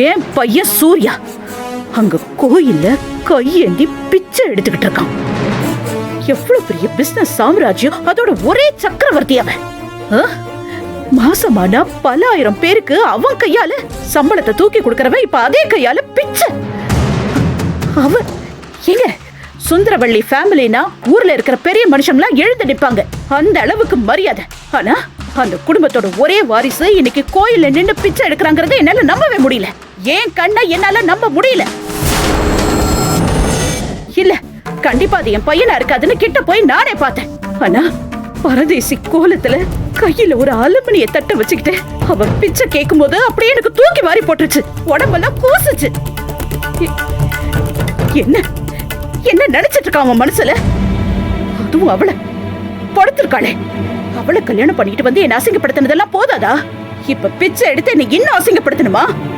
ஏன் பையன் சூர்யா அங்க கோயில்ல கையேந்தி பிச்சை எடுத்துக்கிட்டு இருக்கான். எவ்வளவு பெரிய பிசினஸ் சாம்ராஜ்யம், அதோட ஒரே சக்கரவர்த்தி அவன். மாசமானா பல ஆயிரம் பேருக்கு அவன் கையால சம்பளத்தை தூக்கி கொடுக்கறவன் இப்ப அதே கையால பிச்சை. அவன் எங்க சுந்தரவள்ளி ஃபேமிலினா ஊர்ல இருக்கிற பெரிய மனுஷங்களா எழுந்து நிப்பாங்க, அந்த அளவுக்கு மரியாதை. ஆனா அந்த குடும்பத்தோட ஒரே வாரிசு இன்னைக்கு கோயில்ல நின்று பிச்சை எடுக்கிறாங்கறத என்னால நம்பவே முடியல. ஏன் கண்ணை என்னால நம்ப முடியல. இல்ல, கண்டிப்பா அது என் பையனா இருக்காதுன்னு கிட்ட போய் நானே பார்த்தேன். ஆனா பரதேசி கோலத்துல கையில ஒரு அலுமினிய தட்டை வச்சுக்கிட்டு அவ பிச்சை கேட்கும் போது அப்படியே எனக்கு தூக்கி வாரி போட்டுருச்சு, உடம்பெல்லாம் கூசுச்சு. என்ன என்ன நினைச்சிட்டு இருக்கான் அவன் மனசுல? அதுவும் அவளை படுத்திருக்காளே, அவளை கல்யாணம் பண்ணிட்டு வந்து என்ன அசிங்கப்படுத்தினதெல்லாம் போதாதா? இப்ப பிச்சை எடுத்து என்ன இன்னும் அசிங்கப்படுத்தணுமா?